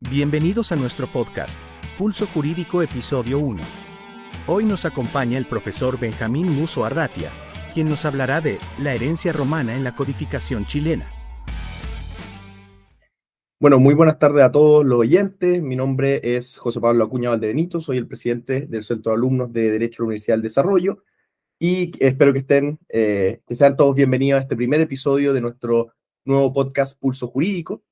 Bienvenidos a nuestro podcast, Pulso Jurídico Episodio 1. Hoy nos acompaña el profesor Benjamín Musso Arratia, quien nos hablará de la herencia romana en la codificación chilena. Bueno, muy buenas tardes a todos los oyentes. Mi nombre es José Pablo Acuña Valdebenito, soy el presidente del Centro de Alumnos de Derecho de la Universidad del Desarrollo y espero que sean todos bienvenidos a este primer episodio de nuestro nuevo podcast Pulso Jurídico.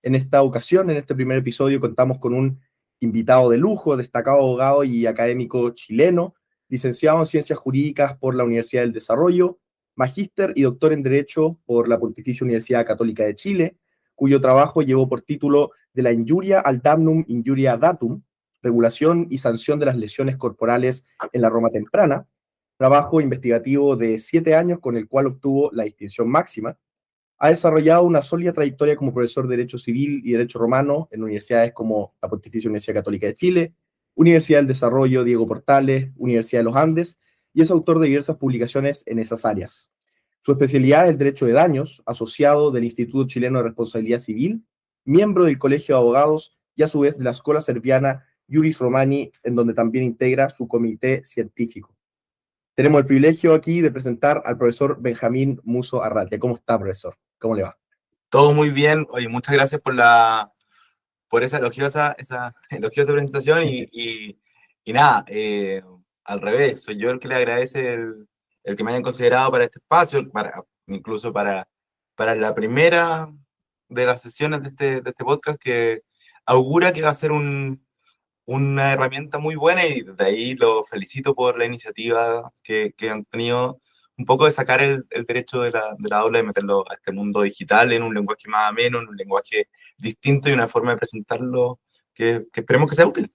En esta ocasión, en este primer episodio, contamos con un invitado de lujo, destacado abogado y académico chileno, licenciado en Ciencias Jurídicas por la Universidad del Desarrollo, magíster y doctor en Derecho por la Pontificia Universidad Católica de Chile, cuyo trabajo llevó por título De la injuria al damnum injuria datum, regulación y sanción de las lesiones corporales en la Roma temprana, trabajo investigativo de 7 años con el cual obtuvo la distinción máxima. Ha desarrollado una sólida trayectoria como profesor de Derecho Civil y Derecho Romano en universidades como la Pontificia Universidad Católica de Chile, Universidad del Desarrollo Diego Portales, Universidad de los Andes, y es autor de diversas publicaciones en esas áreas. Su especialidad es el Derecho de Daños, asociado del Instituto Chileno de Responsabilidad Civil, miembro del Colegio de Abogados y a su vez de la Escuela Serviana Juris Romani, en donde también integra su comité científico. Tenemos el privilegio aquí de presentar al profesor Benjamín Musso Arratia. ¿Cómo está, profesor? ¿Cómo le va? Todo muy bien. Oye, muchas gracias por esa elogiosa presentación y nada, al revés, soy yo el que le agradece el que me hayan considerado para este espacio, incluso para la primera de las sesiones de este podcast, que augura que va a ser una herramienta muy buena, y de ahí lo felicito por la iniciativa que han tenido, un poco de sacar el derecho de la aula y meterlo a este mundo digital en un lenguaje más ameno, en un lenguaje distinto y una forma de presentarlo que esperemos que sea útil.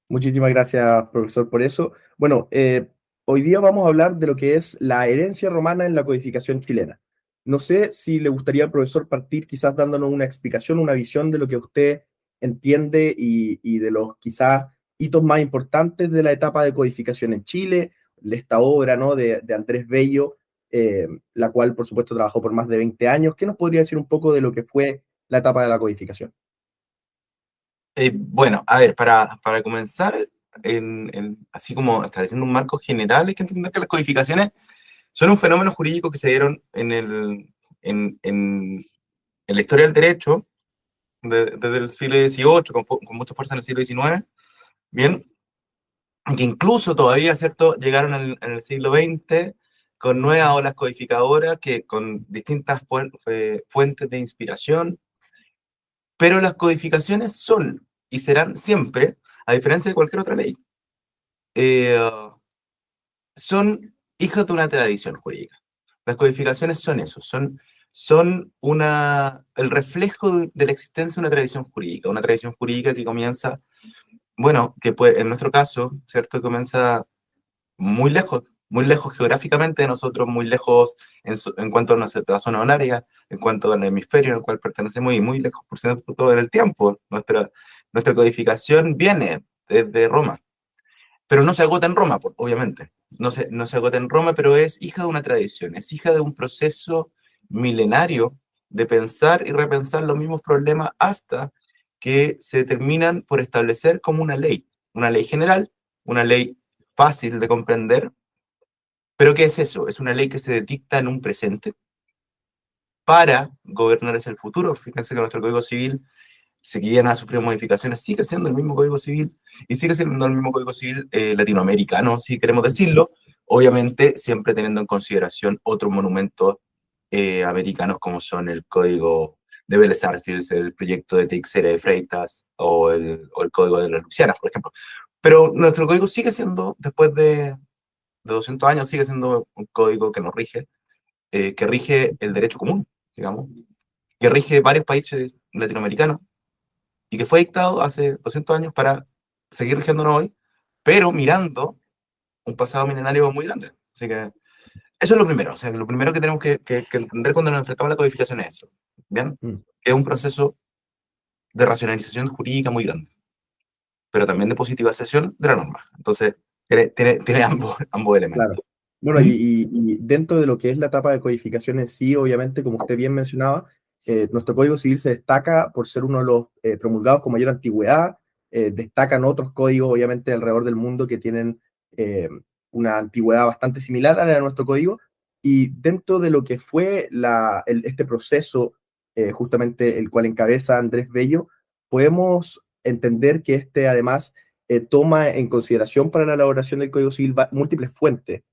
Muchísimas gracias, profesor, por eso. Bueno, hoy día vamos a hablar de lo que es la herencia romana en la codificación chilena. No sé si le gustaría, profesor, partir quizás dándonos una explicación, una visión de lo que usted entiende y de los quizás hitos más importantes de la etapa de codificación en Chile, de esta obra, ¿no?, de Andrés Bello, la cual, por supuesto, trabajó por más de 20 años. ¿Qué nos podría decir un poco de lo que fue la etapa de la codificación? Bueno, a ver, para comenzar, así como estableciendo un marco general, hay que entender que las codificaciones son un fenómeno jurídico que se dieron en la historia del derecho desde el siglo XVIII, con mucha fuerza en el siglo XIX, bien, que incluso todavía, ¿cierto?, llegaron en el siglo XX con nuevas olas codificadoras, con distintas fuentes de inspiración, pero las codificaciones son y serán siempre, a diferencia de cualquier otra ley, eh, son hijas de una tradición jurídica. Las codificaciones son eso, son el reflejo de la existencia de una tradición jurídica que comienza, bueno, en nuestro caso, ¿cierto?, comienza muy lejos geográficamente de nosotros, muy lejos en cuanto a nuestra zona horaria, en cuanto al hemisferio en el cual pertenecemos, y muy lejos por cierto todo el tiempo. Nuestra codificación viene desde Roma, pero no se agota en Roma, obviamente. No se agota en Roma, pero es hija de una tradición, es hija de un proceso milenario de pensar y repensar los mismos problemas hasta que se terminan por establecer como una ley general, una ley fácil de comprender. ¿Pero qué es eso? Es una ley que se dicta en un presente para gobernar hacia el futuro. Fíjense que nuestro Código Civil, si bien ha sufrido modificaciones, sigue siendo el mismo Código Civil, y sigue siendo el mismo Código Civil latinoamericano, si queremos decirlo, obviamente siempre teniendo en consideración otros monumentos americanos, como son el Código de Vélez Sarsfield, el proyecto de Teixeira de Freitas, o el Código de las Luisianas, por ejemplo. Pero nuestro código sigue siendo, después de 200 años, sigue siendo un código que nos rige, que rige el derecho común, digamos, que rige varios países latinoamericanos, y que fue dictado hace 200 años para seguir rigiéndonos hoy, pero mirando un pasado milenario muy grande. Así que eso es lo primero. O sea, lo primero que tenemos que entender cuando nos enfrentamos a la codificación es eso, ¿bien? Que es un proceso de racionalización jurídica muy grande, pero también de positivización de la norma. Entonces, tiene ambos elementos. Claro. Bueno, y dentro de lo que es la etapa de codificación en sí, obviamente, como usted bien mencionaba, Nuestro Código Civil se destaca por ser uno de los promulgados con mayor antigüedad. Destacan otros códigos, obviamente, alrededor del mundo que tienen una antigüedad bastante similar a la de nuestro código. Y dentro de lo que fue este proceso, justamente el cual encabeza Andrés Bello, podemos entender que este además toma en consideración para la elaboración del Código Civil múltiples fuentes.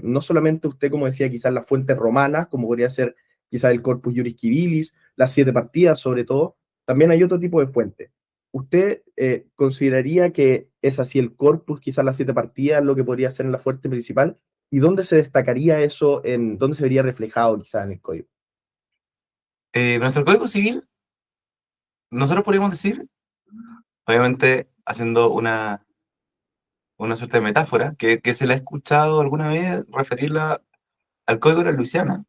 No solamente usted, como decía, quizás las fuentes romanas, como podría ser quizás el Corpus Juris Civilis, las siete partidas sobre todo, también hay otro tipo de fuentes. ¿Usted consideraría que es así el corpus, quizás las siete partidas, lo que podría ser en la fuente principal? ¿Y dónde se destacaría eso, dónde se vería reflejado quizás en el código? Nuestro Código Civil, nosotros podríamos decir, obviamente haciendo una suerte de metáfora, que se la ha escuchado alguna vez referirla al Código de la Luisiana,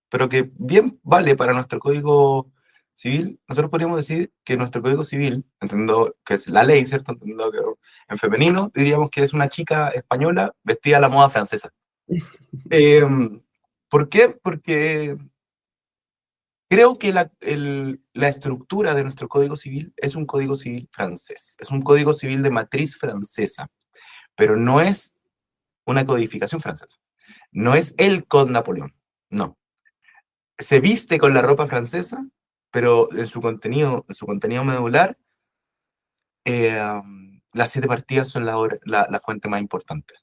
pero que bien vale para nuestro Código Civil. Nosotros podríamos decir que nuestro Código Civil, entendiendo que es la ley, ¿cierto? Entendiendo que en femenino diríamos que es una chica española vestida a la moda francesa. ¿Por qué? Porque creo que la estructura de nuestro Código Civil es un Código Civil francés, es un Código Civil de matriz francesa, pero no es una codificación francesa, no es el Código Napoleón, no. Se viste con la ropa francesa, pero en su contenido medular, las siete partidas son la fuente más importante,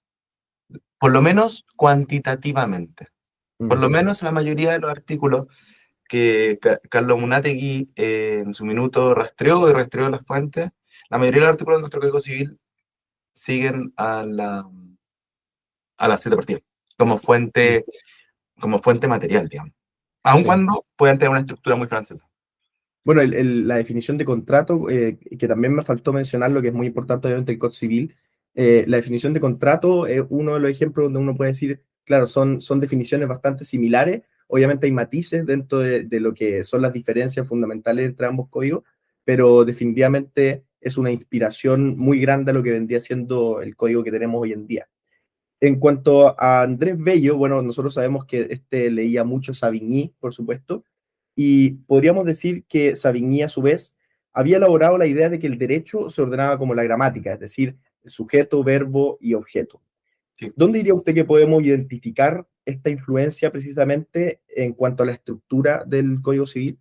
por lo menos cuantitativamente. Por lo menos la mayoría de los artículos que Carlos Munátegui en su minuto rastreó las fuentes, la mayoría de los artículos de nuestro Código Civil siguen a las siete partidas, como fuente material, digamos. Aun Sí. cuando puedan tener una estructura muy francesa. Bueno, la definición de contrato, que también me faltó mencionar, lo que es muy importante, obviamente, el Código Civil. La definición de contrato es uno de los ejemplos donde uno puede decir, claro, son definiciones bastante similares. Obviamente hay matices dentro de lo que son las diferencias fundamentales entre ambos códigos, pero definitivamente es una inspiración muy grande a lo que vendría siendo el código que tenemos hoy en día. En cuanto a Andrés Bello, bueno, nosotros sabemos que leía mucho Savigny, por supuesto, y podríamos decir que Savigny, a su vez, había elaborado la idea de que el derecho se ordenaba como la gramática, es decir, sujeto, verbo y objeto. Sí. ¿Dónde diría usted que podemos identificar esta influencia precisamente en cuanto a la estructura del Código Civil?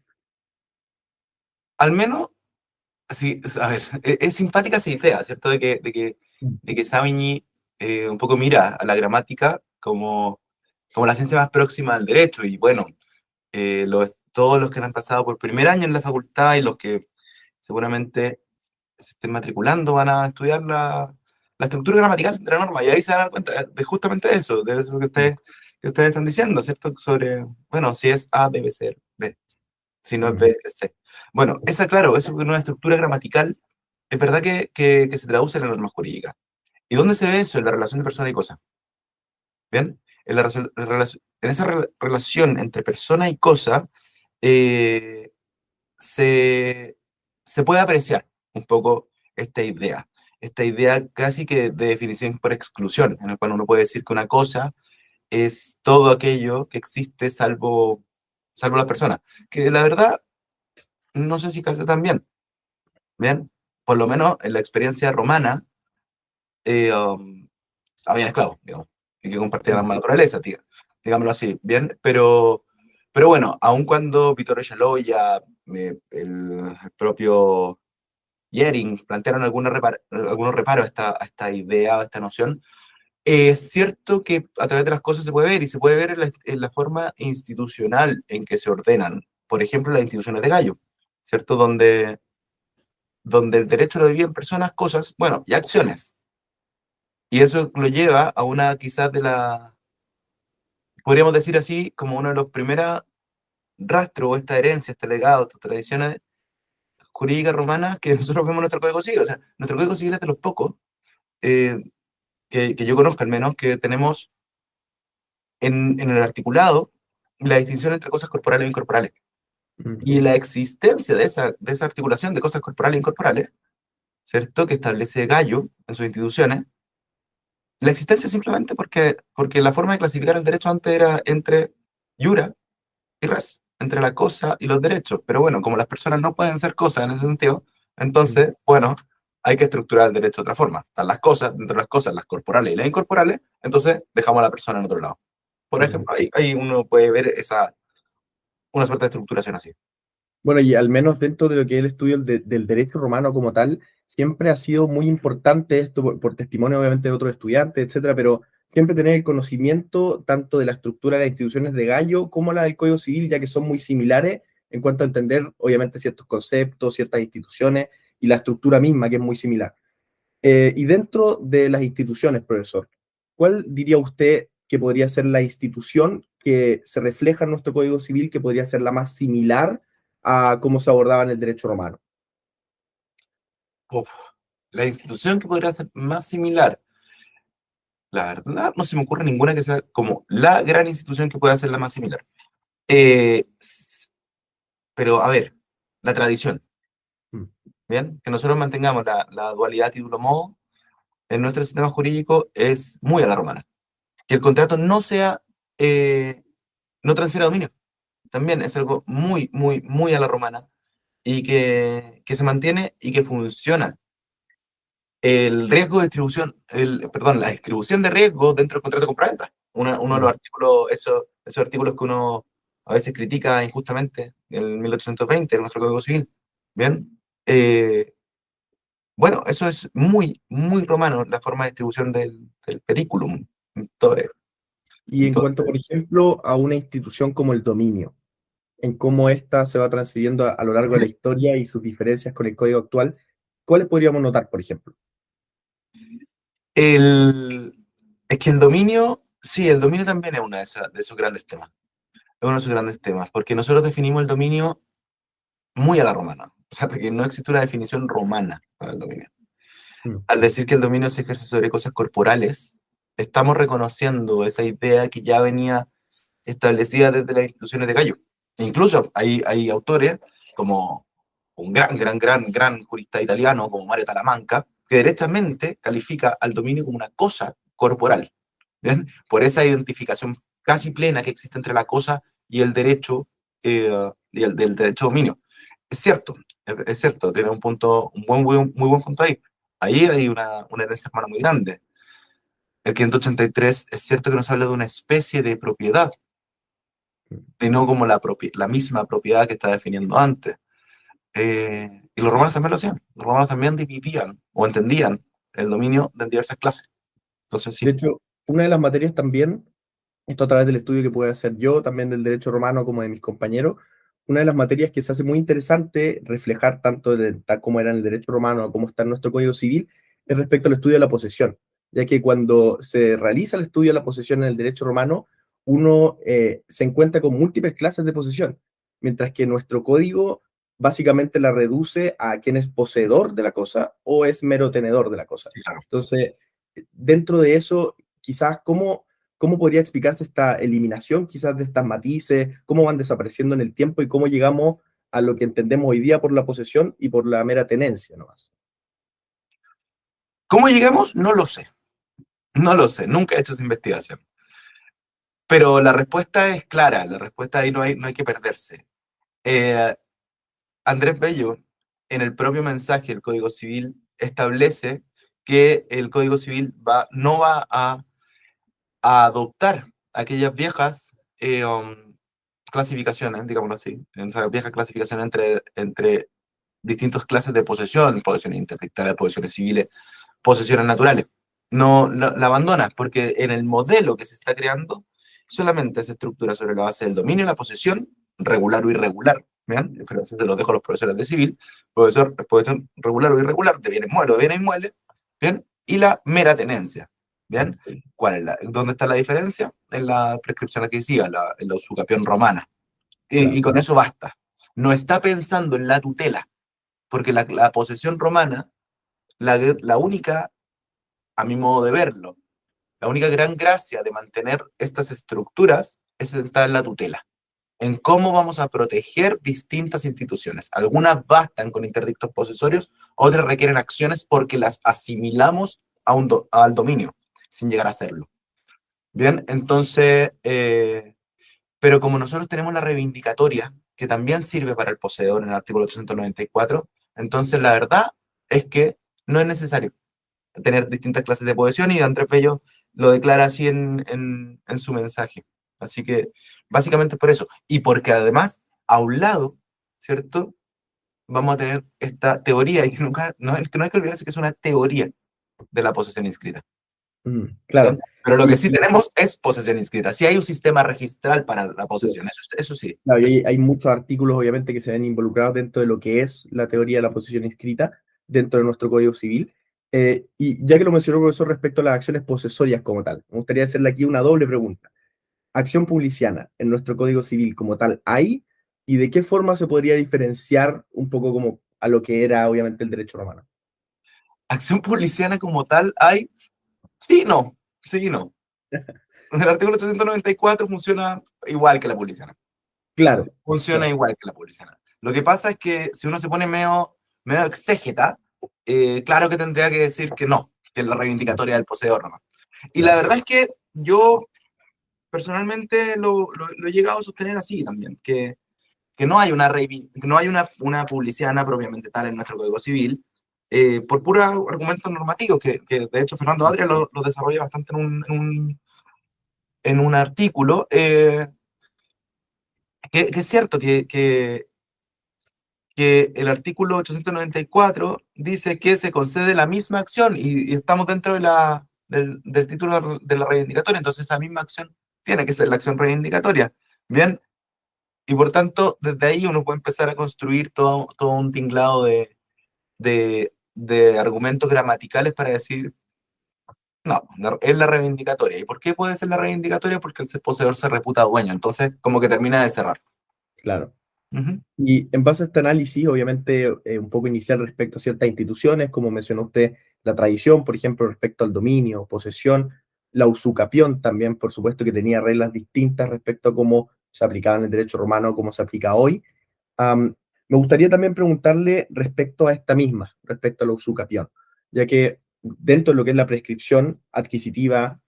Al menos, sí, a ver, es simpática esa idea, ¿cierto? De que Savigny un poco mira a la gramática como la ciencia más próxima al derecho. Y bueno, todos los que han pasado por primer año en la facultad y los que seguramente se estén matriculando van a estudiar la estructura gramatical de la norma. Y ahí se van a dar cuenta de justamente eso, de eso que ustedes están diciendo, ¿cierto? Sobre, bueno, si es A, debe ser B. Si no es B, es C. Bueno, claro, eso es una estructura gramatical, es verdad que se traduce en la norma jurídica. ¿Y dónde se ve eso? En la relación de persona y cosa. ¿Bien? En esa relación entre persona y cosa se puede apreciar un poco esta idea casi que de definición por exclusión, en el cual uno puede decir que una cosa es todo aquello que existe salvo las personas, que la verdad no sé si calza tan bien. Bien, por lo menos en la experiencia romana, habían esclavos, digamos, y que compartían la misma naturaleza, digámoslo así, bien, pero bueno, aun cuando Vittorio Scialoia, el propio Jhering plantearon algunos reparos a esta idea, a esta noción, es cierto que a través de las cosas se puede ver, y se puede ver en la forma institucional en que se ordenan, por ejemplo, las instituciones de Gallo, ¿cierto? Donde el derecho lo divide en personas, cosas, bueno, y acciones. Y eso lo lleva a una quizás podríamos decir así, como uno de los primeros rastros, esta herencia, este legado, estas tradiciones jurídicas romanas que nosotros vemos en nuestro Código Civil. O sea, nuestro Código Civil es de los pocos, eh, que yo conozco al menos, que tenemos en el articulado la distinción entre cosas corporales e incorporales. Y la existencia de esa articulación de cosas corporales e incorporales, ¿cierto? Que establece Gallo en sus instituciones, la existencia simplemente porque la forma de clasificar el derecho antes era entre jura y res. entre la cosa y los derechos. Pero bueno, como las personas no pueden ser cosas en ese sentido, entonces, bueno, hay que estructurar el derecho de otra forma. Están las cosas, dentro de las cosas, las corporales y las incorporales, entonces dejamos a la persona en otro lado. Por ejemplo, ahí uno puede ver una suerte de estructuración así. Bueno, y al menos dentro de lo que es el estudio del derecho romano como tal, siempre ha sido muy importante esto por testimonio obviamente de otros estudiantes, etcétera, pero siempre tener el conocimiento tanto de la estructura de las instituciones de Gallo como la del Código Civil, ya que son muy similares en cuanto a entender obviamente ciertos conceptos, ciertas instituciones y la estructura misma que es muy similar. Y dentro de las instituciones, profesor, ¿cuál diría usted que podría ser la institución que se refleja en nuestro Código Civil, que podría ser la más similar a cómo se abordaba en el derecho romano? Uf, la institución que podría ser más similar, la verdad, no se me ocurre ninguna que sea como la gran institución que pueda ser la más similar. Eh, s- pero a ver, la tradición, Mm. ¿bien? Que nosotros mantengamos la dualidad título-modo en nuestro sistema jurídico es muy a la romana. Que el contrato no sea, no transfiera dominio, también es algo muy, muy, muy a la romana y que se mantiene y que funciona. El riesgo de distribución, perdón, la distribución de riesgo dentro del contrato de compraventa. Uno de los Mm. artículos, esos artículos que uno a veces critica injustamente, el 1820, en nuestro Código Civil. Bien. Bueno, eso es muy, muy romano, la forma de distribución del periculum. Y en cuanto, por Entonces, ejemplo, a una institución como el dominio, en cómo ésta se va transfiriendo a lo largo de la historia y sus diferencias con el código actual, ¿cuáles podríamos notar, por ejemplo? el, es que el dominio, sí, el dominio también es uno de esos grandes temas. Es uno de esos grandes temas, porque nosotros definimos el dominio muy a la romana. O sea, porque no existe una definición romana para el dominio. Mm. Al decir que el dominio se ejerce sobre cosas corporales, estamos reconociendo esa idea que ya venía establecida desde las instituciones de Gallo. E incluso hay autores como un gran jurista italiano como Mario Talamanca, que derechamente califica al dominio como una cosa corporal. ¿Bien? Por esa identificación casi plena que existe entre la cosa y el derecho, del derecho a dominio. Es cierto, es cierto, tiene un punto, muy buen punto ahí. Ahí hay una herencia hermana muy grande. El 583 es cierto que nos habla de una especie de propiedad, y no como la misma propiedad que está definiendo antes. Y los romanos también lo hacían. Los romanos también dividían o entendían el dominio de diversas clases. Entonces, De sí. hecho, una de las materias también, esto a través del estudio que puedo hacer yo, también del derecho romano como de mis compañeros, una de las materias que se hace muy interesante reflejar tanto tal como era en el derecho romano como está en nuestro Código Civil es respecto al estudio de la posesión, ya que cuando se realiza el estudio de la posesión en el derecho romano, uno se encuentra con múltiples clases de posesión, mientras que nuestro código básicamente la reduce a quién es poseedor de la cosa o es mero tenedor de la cosa. Sí, claro. Entonces, dentro de eso, quizás, ¿cómo podría explicarse esta eliminación quizás de estas matices? ¿Cómo van desapareciendo en el tiempo y cómo llegamos a lo que entendemos hoy día por la posesión y por la mera tenencia nomás? ¿Cómo llegamos? No lo sé. No lo sé. Nunca he hecho esa investigación. Pero la respuesta es clara. La respuesta ahí no hay que perderse. Eh, Andrés Bello, en el propio mensaje del Código Civil, establece que el Código Civil no va a adoptar aquellas viejas clasificaciones, digámoslo así, en esa vieja clasificación entre distintas clases de posesión, posesiones intersectales, posesiones civiles, posesiones naturales. No la abandona, porque en el modelo que se está creando solamente se estructura sobre la base del dominio y la posesión, regular o irregular. ¿Bien? Pero eso se lo dejo a los profesores de civil, posesión regular o irregular, de bienes inmuebles, ¿bien? Y la mera tenencia. ¿Bien? ¿Dónde está la diferencia? En la prescripción adquisitiva, en la usucapión romana. Y Claro. con eso basta. No está pensando en la tutela, porque la posesión romana, la única, a mi modo de verlo, la única gran gracia de mantener estas estructuras es estar en la tutela, en cómo vamos a proteger distintas instituciones. Algunas bastan con interdictos posesorios, otras requieren acciones porque las asimilamos al dominio, sin llegar a hacerlo. Bien, entonces, pero como nosotros tenemos la reivindicatoria, que también sirve para el poseedor en el artículo 894, entonces la verdad es que no es necesario tener distintas clases de posesión, y Andrés Bello lo declara así en su mensaje. Así que básicamente por eso, y porque además a un lado, ¿cierto? Vamos a tener esta teoría, y que nunca, que no hay que olvidarse que es una teoría de la posesión inscrita. Claro. Pero lo que sí tenemos es posesión inscrita. Sí hay un sistema registral para la posesión, eso sí. Claro, y hay muchos artículos, obviamente, que se ven involucrados dentro de lo que es la teoría de la posesión inscrita dentro de nuestro Código Civil. Y ya que lo mencionó el profesor respecto a las acciones posesorias como tal, me gustaría hacerle aquí una doble pregunta. ¿Acción publiciana en nuestro Código Civil como tal hay? ¿Y de qué forma se podría diferenciar un poco como a lo que era, obviamente, el derecho romano? Acción policiana como tal hay, sí, no, sí, no. El artículo 894 funciona igual que la policiana. Claro. Funciona igual que la policiana. Lo que pasa es que si uno se pone medio exégeta, claro que tendría que decir que no, que es la reivindicatoria del poseedor nomás. Y la verdad es que yo personalmente lo he llegado a sostener así también, que no hay una publicidad propiamente tal en nuestro Código Civil, por puros argumentos normativos, que de hecho Fernando Adria lo desarrolla bastante en un artículo, que es cierto que el artículo 894 dice que se concede la misma acción, y estamos dentro del título de la reivindicatoria, entonces esa misma acción tiene que ser la acción reivindicatoria. Bien, y por tanto, desde ahí uno puede empezar a construir todo un tinglado de argumentos gramaticales para decir, no, es la reivindicatoria. ¿Y por qué puede ser la reivindicatoria? Porque el poseedor se reputa dueño, entonces como que termina de cerrar. Claro. Uh-huh. Y en base a este análisis, obviamente, un poco inicial respecto a ciertas instituciones, como mencionó usted, la tradición, por ejemplo, respecto al dominio, posesión, la usucapión también, por supuesto, que tenía reglas distintas respecto a cómo se aplicaba en el derecho romano, cómo se aplica hoy. Me gustaría también preguntarle respecto a esta misma, respecto a la usucapión, ya que dentro de lo que es la prescripción adquisitiva,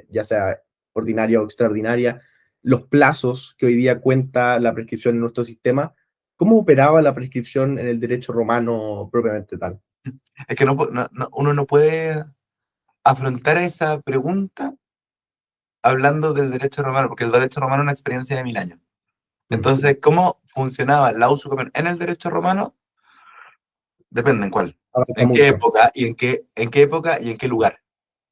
ya sea ordinaria o extraordinaria, los plazos que hoy día cuenta la prescripción en nuestro sistema, ¿cómo operaba la prescripción en el derecho romano propiamente tal? Es que uno no puede afrontar esa pregunta hablando del derecho romano, porque el derecho romano es una experiencia de 1000 años. Entonces, ¿cómo funcionaba la usucapión en el derecho romano? Depende en cuál, Abarca en qué mucho. época, en qué época y en qué lugar.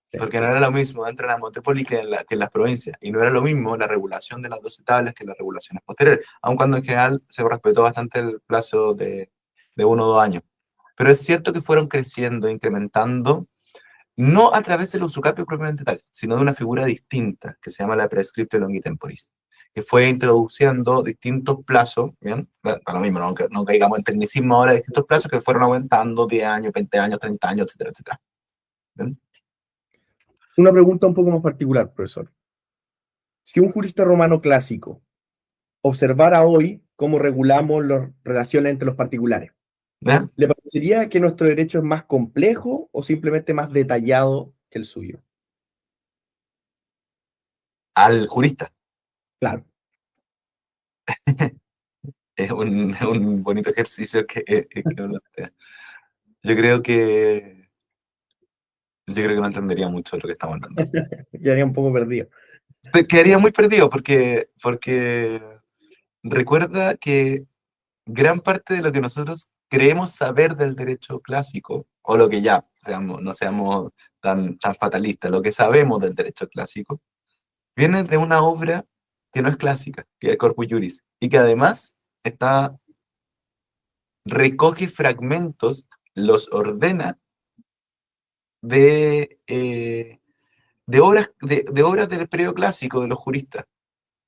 Sí. Porque no era lo mismo dentro de la metrópoli que en las provincias, y no era lo mismo la regulación de las 12 tablas que las regulaciones posteriores, aun cuando en general se respetó bastante el plazo de 1 o 2 años. Pero es cierto que fueron creciendo, incrementando, no a través del usucapio propiamente tal, sino de una figura distinta, que se llama la prescriptio longi temporis, que fue introduciendo distintos plazos, ¿bien? Para lo mismo, no caigamos en tecnicismo ahora, distintos plazos que fueron aumentando 10 años, 20 años, 30 años, etcétera, etcétera. ¿Bien? Una pregunta un poco más particular, profesor. Si un jurista romano clásico observara hoy cómo regulamos las relaciones entre los particulares, ¿Bien? ¿le parecería que nuestro derecho es más complejo o simplemente más detallado que el suyo? Al jurista. Claro. Es un bonito ejercicio que uno plantea. Yo creo que, yo creo que no entendería mucho de lo que estamos hablando. Quedaría un poco perdido. Quedaría muy perdido porque recuerda que gran parte de lo que nosotros creemos saber del derecho clásico, o lo que ya no seamos tan fatalistas, lo que sabemos del derecho clásico, viene de una obra que no es clásica, que es Corpus Juris, y que además recoge fragmentos, los ordena de obras del periodo clásico de los juristas,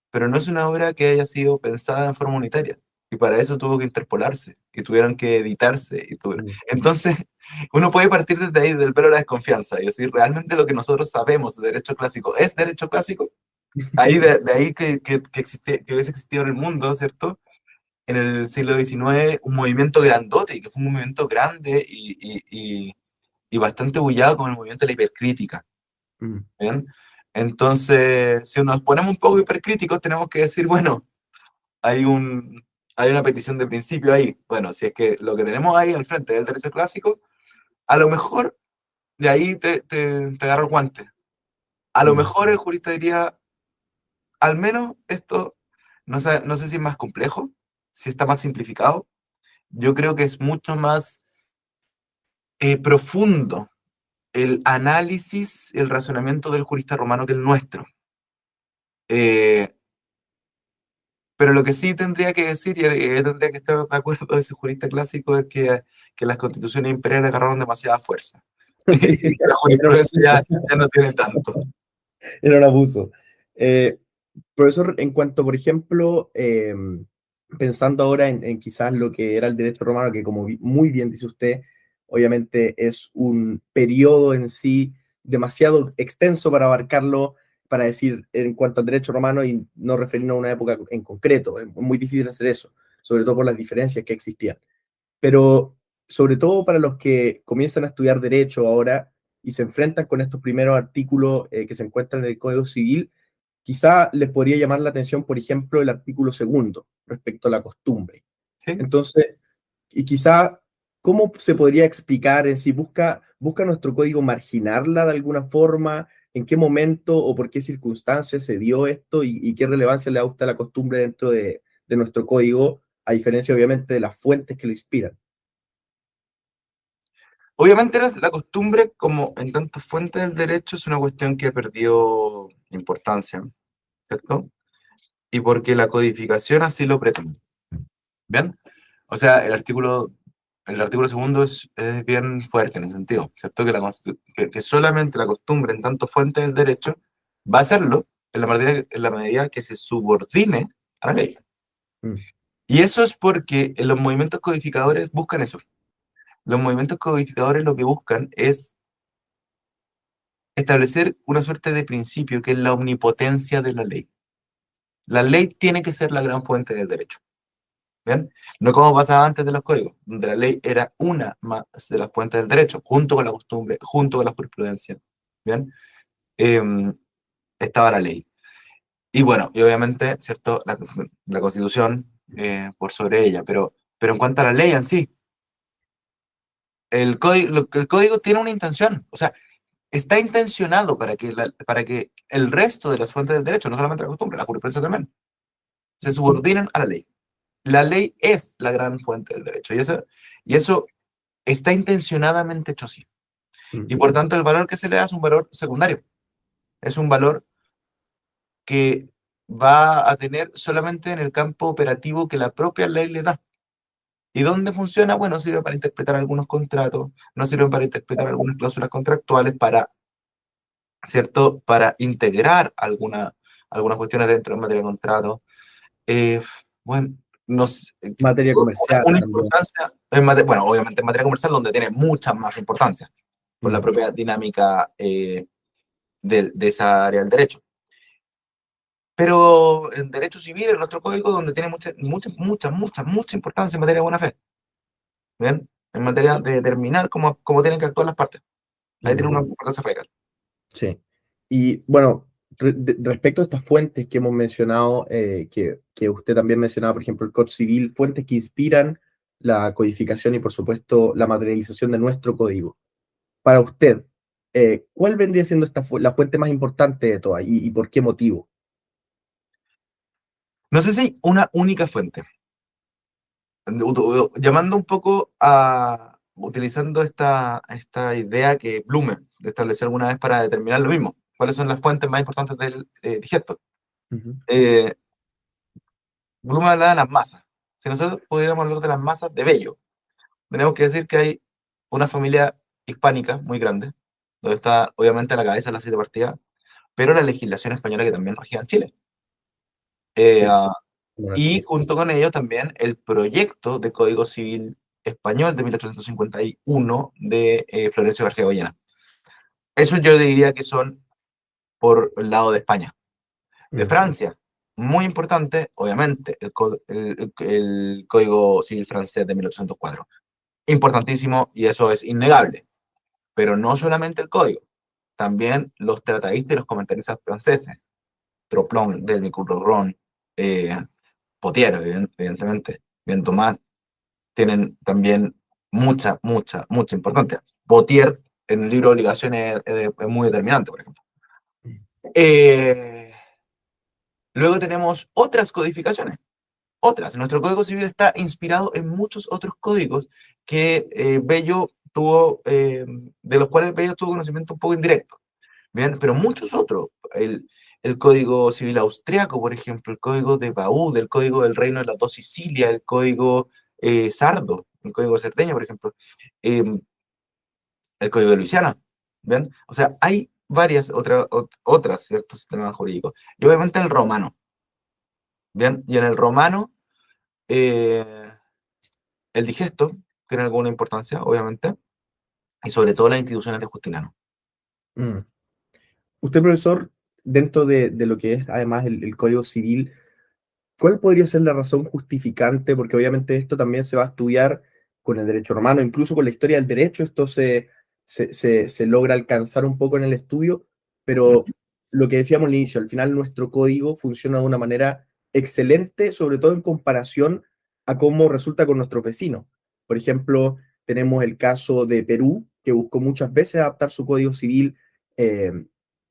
pero no es una obra que haya sido pensada en forma unitaria. Y para eso tuvo que interpolarse, y tuvieron que editarse. Entonces, uno puede partir desde ahí, del pelo de la desconfianza, y decir, ¿realmente lo que nosotros sabemos de derecho clásico es derecho clásico? Ahí, de ahí que hubiese existido en el mundo, ¿cierto? En el siglo XIX, un movimiento grandote, y que fue un movimiento grande y bastante bullado, como el movimiento de la hipercrítica. Mm. ¿Bien? Entonces, si nos ponemos un poco hipercríticos, tenemos que decir, bueno, hay una petición de principio ahí. Bueno, si es que lo que tenemos ahí al frente del derecho clásico, a lo mejor de ahí te agarra el guante. A lo mejor el jurista diría, al menos esto, no sé si es más complejo, si está más simplificado. Yo creo que es mucho más profundo el análisis, el razonamiento del jurista romano que el nuestro. Eh, pero lo que sí tendría que decir, y tendría que estar de acuerdo de ese jurista clásico, es que las constituciones imperiales agarraron demasiada fuerza. Sí, Y que la era un jurisprudencia abuso. ya no tiene tanto. Era un abuso. Profesor, en cuanto, por ejemplo, pensando ahora en quizás lo que era el derecho romano, que como muy bien dice usted, obviamente es un periodo en sí demasiado extenso para abarcarlo, para decir en cuanto al derecho romano y no referirnos a una época en concreto. Es muy difícil hacer eso, sobre todo por las diferencias que existían. Pero sobre todo para los que comienzan a estudiar derecho ahora y se enfrentan con estos primeros artículos que se encuentran en el Código Civil, quizá les podría llamar la atención, por ejemplo, el artículo segundo respecto a la costumbre. ¿Sí? Entonces, y quizá, ¿cómo se podría explicar en si busca nuestro código marginarla de alguna forma? ¿En qué momento o por qué circunstancias se dio esto y qué relevancia le da a usted la costumbre dentro de nuestro código, a diferencia obviamente de las fuentes que lo inspiran? Obviamente la costumbre, como en tantas fuentes del derecho, es una cuestión que perdió importancia, ¿cierto? Y porque la codificación así lo pretende. ¿Bien? O sea, el artículo segundo es bien fuerte en ese sentido, ¿cierto? Que solamente la costumbre en tanto fuente del derecho va a hacerlo en la medida que se subordine a la ley. Mm. Y eso es porque los movimientos codificadores buscan eso. Los movimientos codificadores lo que buscan es establecer una suerte de principio que es la omnipotencia de la ley. La ley tiene que ser la gran fuente del derecho. ¿Bien? No como pasaba antes de los códigos, donde la ley era una más de las fuentes del derecho, junto con la costumbre, junto con la jurisprudencia. ¿Bien? Em, Estaba la ley. Y bueno, y obviamente, ¿cierto? La Constitución por sobre ella, pero en cuanto a la ley en sí, el código tiene una intención, o sea, está intencionado para que el resto de las fuentes del derecho, no solamente la costumbre, la jurisprudencia también, se subordinen a la ley. La ley es la gran fuente del derecho y eso está intencionadamente hecho así. Mm. Y por tanto, el valor que se le da es un valor secundario. Es un valor que va a tener solamente en el campo operativo que la propia ley le da. ¿Y dónde funciona? Bueno, sirve para interpretar algunos contratos, no sirve para interpretar algunas cláusulas contractuales, ¿cierto? Para integrar algunas cuestiones dentro de materia de contrato. Eh, bueno, Materia comercial una también. importancia, bueno, obviamente en materia comercial donde tiene mucha más importancia, por la Mm. propia dinámica de esa área del derecho. Pero en derecho civil, en nuestro código, donde tiene mucha importancia en materia de buena fe, ¿bien? En materia de determinar cómo tienen que actuar las partes. Ahí tiene Mm. una importancia real. Sí. Y bueno, respecto a estas fuentes que hemos mencionado, que usted también mencionaba, por ejemplo, el Código Civil, fuentes que inspiran la codificación y, por supuesto, la materialización de nuestro código. Para usted, ¿cuál vendría siendo la fuente más importante de todas y por qué motivo? No sé si hay una única fuente. Llamando un poco utilizando esta idea que Blume estableció alguna vez para determinar lo mismo. ¿Cuáles son las fuentes más importantes del digesto? Ujú. Eh, Blume hablaba de las masas. Si nosotros pudiéramos hablar de las masas de Bello, tenemos que decir que hay una familia hispánica muy grande, donde está obviamente a la cabeza de las siete partidas, pero la legislación española que también regía en Chile. Eh, Sí, ah, y monarquía. junto con ello también el proyecto de Código Civil Español de 1851 de Florencio García Goyena. Eso yo diría que son por el lado de España. De Mm. Francia, muy importante, obviamente, el Código Civil francés de 1804. Importantísimo y eso es innegable. Pero no solamente el código. también los tratadistas y los comentaristas franceses, Troplon, Delmicourt, Ron, Potier, evidentemente, bien Tomás, tienen también mucha importancia. Potier, en el libro de Obligaciones, es muy determinante, por ejemplo. Luego tenemos otras codificaciones. Nuestro Código Civil está inspirado en muchos otros códigos que Bello tuvo, de los cuales Bello tuvo conocimiento un poco indirecto. Bien, pero muchos otros. El Código Civil Austriaco, por ejemplo, el Código de Baud, el Código del Reino de las Dos Sicilias, el Código Sardo, el Código de Cerdeña, por ejemplo, el Código de Luisiana. ¿Bien? O sea, hay varias otras ciertos sistemas jurídicos. Y obviamente el romano. ¿Bien? Y en el romano, el digesto tiene alguna importancia, obviamente, y sobre todo las instituciones de Justiniano. Mm. Usted, profesor, dentro de lo que es además el Código Civil, ¿cuál podría ser la razón justificante? Porque obviamente esto también se va a estudiar con el derecho romano, incluso con la historia del derecho, esto se logra alcanzar un poco en el estudio, pero lo que decíamos al inicio, al final nuestro código funciona de una manera excelente, sobre todo en comparación a cómo resulta con nuestros vecinos. Por ejemplo, tenemos el caso de Perú, que buscó muchas veces adaptar su código civil, eh,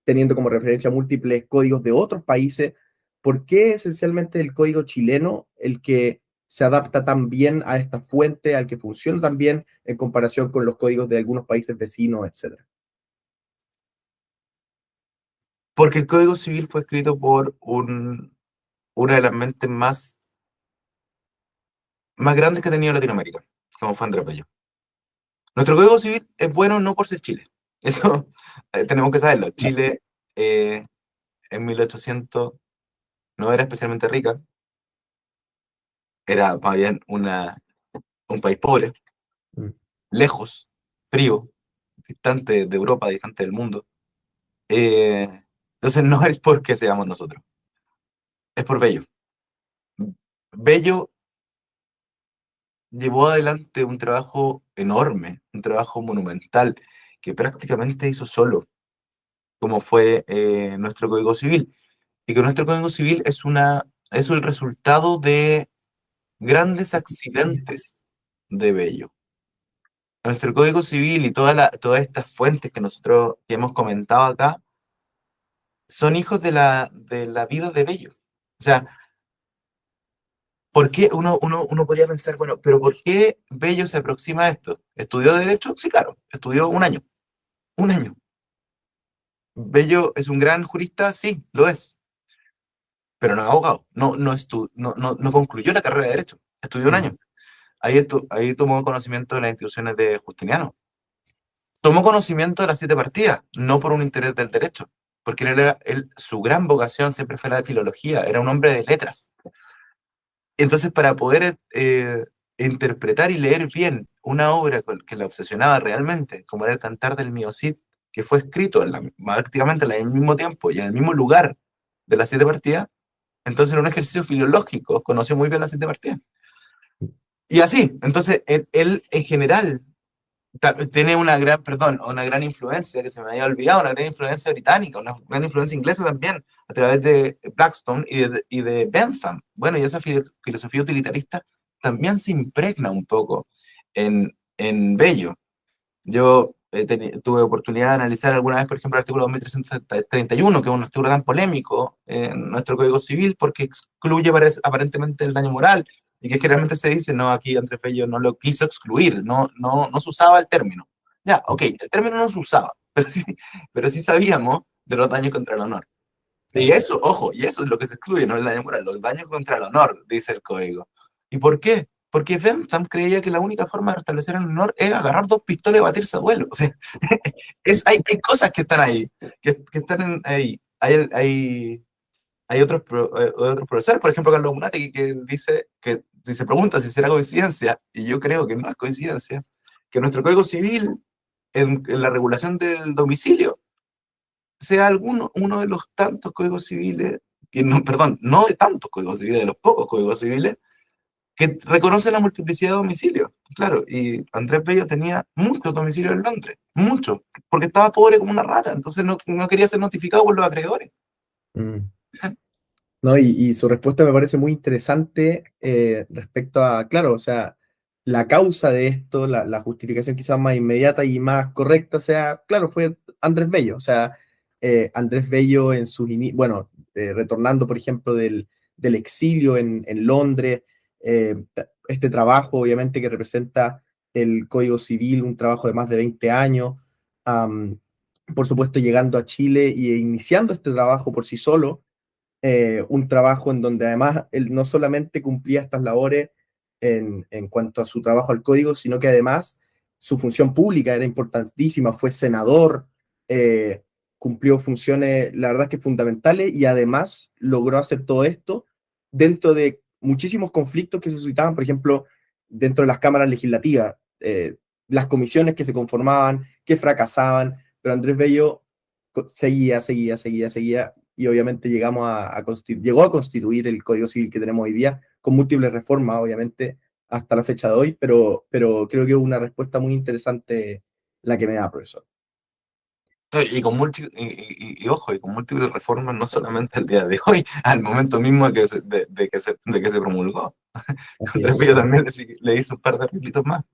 teniendo como referencia múltiples códigos de otros países. ¿Por qué esencialmente el código chileno el que se adapta tan bien a esta fuente, al que funciona tan bien en comparación con los códigos de algunos países vecinos, etcétera? Porque el Código Civil fue escrito por una de las mentes más grandes que ha tenido Latinoamérica, como fue Andrés Bello. Nuestro Código Civil es bueno no por ser Chile. Eso tenemos que saberlo. Chile en 1800 no era especialmente rica, era más bien un país pobre, Mm. lejos, frío, distante de Europa, distante del mundo. Entonces no es porque seamos nosotros, es por Bello. Bello llevó adelante un trabajo enorme, un trabajo monumental, que prácticamente hizo solo, como fue nuestro Código Civil. Y que nuestro Código Civil es el resultado de grandes accidentes de Bello. Nuestro Código Civil y todas estas fuentes que hemos comentado acá son hijos de la vida de Bello. O sea, ¿por qué uno podría pensar, bueno, pero ¿por qué Bello se aproxima a esto? ¿Estudió Derecho? Sí, claro, estudió un año. Un año. ¿Bello es un gran jurista? Sí, lo es. Pero no es abogado. No concluyó la carrera de Derecho. Estudió un año. Ahí tomó conocimiento de las instituciones de Justiniano. Tomó conocimiento de las 7 partidas, no por un interés del derecho, porque su gran vocación siempre fue la de filología, era un hombre de letras. Entonces, para poder interpretar y leer bien una obra que la obsesionaba realmente, como era el Cantar del Mio Cid, que fue escrito prácticamente al mismo tiempo y en el mismo lugar de las 7 partidas, entonces en un ejercicio filológico conoció muy bien las 7 partidas. Y así, entonces él en general tiene una gran influencia, que se me había olvidado, una gran influencia británica, una gran influencia inglesa también, a través de Blackstone y de Bentham. Bueno, y esa filosofía utilitarista también se impregna un poco en Bello. Yo tuve oportunidad de analizar alguna vez, por ejemplo, el artículo 2331, que es un artículo tan polémico en nuestro Código Civil, porque excluye aparentemente el daño moral, y que generalmente se dice, no, aquí Andrés Bello no lo quiso excluir, no se usaba el término. Ya, ok, el término no se usaba, pero sí sabíamos de los daños contra el honor. Y eso, ojo, y eso es lo que se excluye, no el daño moral, los daños contra el honor, dice el código. ¿Y por qué? Porque Bentham creía que la única forma de restablecer el honor es agarrar 2 pistolas y batirse a duelo. O sea, hay cosas que están ahí, que están ahí. Hay otros profesores, por ejemplo, Carlos Munati, que dice, que si se pregunta si será coincidencia, y yo creo que no es coincidencia, que nuestro Código Civil, en la regulación del domicilio, sea uno de los tantos códigos civiles, perdón, no de tantos códigos civiles, de los pocos códigos civiles, que reconoce la multiplicidad de domicilios. Claro, y Andrés Bello tenía muchos domicilios en Londres, muchos, porque estaba pobre como una rata, entonces no quería ser notificado por los acreedores. Mm. No, y su respuesta me parece muy interesante respecto a, claro, o sea, la causa de esto, la justificación quizás más inmediata y más correcta, o sea, claro, fue Andrés Bello, o sea, Andrés Bello en sus bueno, retornando, por ejemplo, del exilio en Londres, este trabajo, obviamente, que representa el Código Civil, un trabajo de más de 20 años, am, por supuesto, llegando a Chile y iniciando este trabajo por sí solo, un trabajo en donde además él no solamente cumplía estas labores en cuanto a su trabajo al código, sino que además su función pública era importantísima, fue senador, eh, cumplió funciones, la verdad es que fundamentales, y además logró hacer todo esto dentro de muchísimos conflictos que se suscitaban, por ejemplo, dentro de las cámaras legislativas, las comisiones que se conformaban, que fracasaban, pero Andrés Bello seguía, y obviamente llegó a constituir el Código Civil que tenemos hoy día, con múltiples reformas, obviamente, hasta la fecha de hoy, pero creo que es una respuesta muy interesante la que me da, profesor. No, y ojo, y con múltiples reformas, no solamente al día de hoy, al momento mismo de que se promulgó. Así Andrés es. Bello también le hizo un par de arreglitos más. O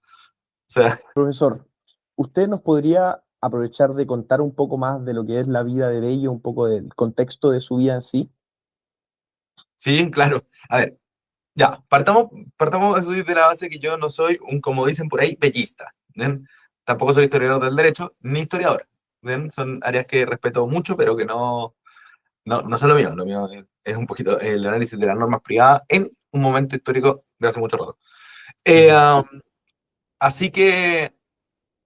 sea, Profesor, ¿usted nos podría aprovechar de contar un poco más de lo que es la vida de Bello, un poco del contexto de su vida en sí? sí, claro. A ver, ya, partamos de subir de la base que yo no soy como dicen por ahí, bellista. ¿Bien? Tampoco soy historiador del derecho, ni historiador. ¿Bien? Son áreas que respeto mucho, pero que no son lo mío. Lo mío es un poquito el análisis de las normas privadas en un momento histórico de hace mucho rato. Eh, Mm. um, Así que,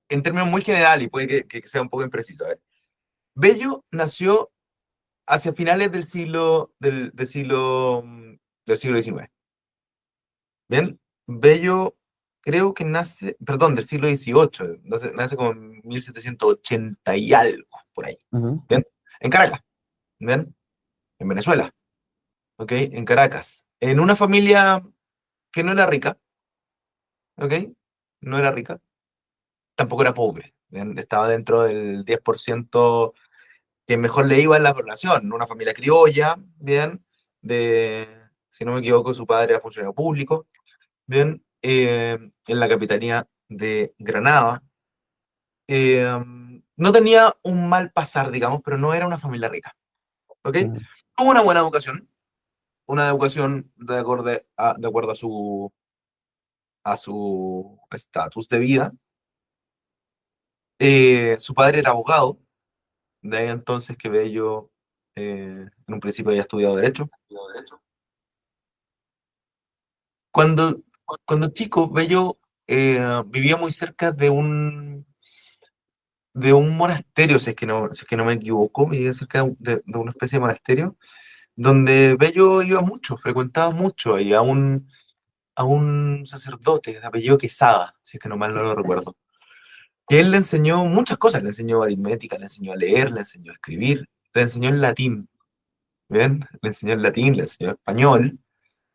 en términos muy generales, y puede que sea un poco impreciso, a ver, Bello nació hacia finales del siglo XIX. Bien, Bello creo que nace, perdón, del siglo XVIII, nace como en 1780 y algo, por ahí. Ujú. Bien, en Caracas, bien, en Venezuela, ¿ok? En Caracas, en una familia que no era rica, ¿ok? No era rica, tampoco era pobre, ¿bien? Estaba dentro del 10% que mejor le iba en la población, una familia criolla, bien, si no me equivoco, su padre era funcionario público, bien, en la capitanía de Granada. No tenía un mal pasar, digamos, pero no era una familia rica, ¿ok? Mm. Tuvo una educación de acuerdo a su estatus de vida. Su padre era abogado, de ahí entonces que Bello en un principio había estudiado Derecho. Cuando chico, Bello vivía muy cerca de un monasterio, si es que no me equivoco, vivía cerca de una especie de monasterio, donde Bello iba mucho, frecuentaba mucho ahí a un sacerdote de apellido Quesada, si es que no mal no lo recuerdo, que él le enseñó muchas cosas, le enseñó aritmética, le enseñó a leer, le enseñó a escribir, le enseñó el latín, ¿bien? Le enseñó el latín, le enseñó español.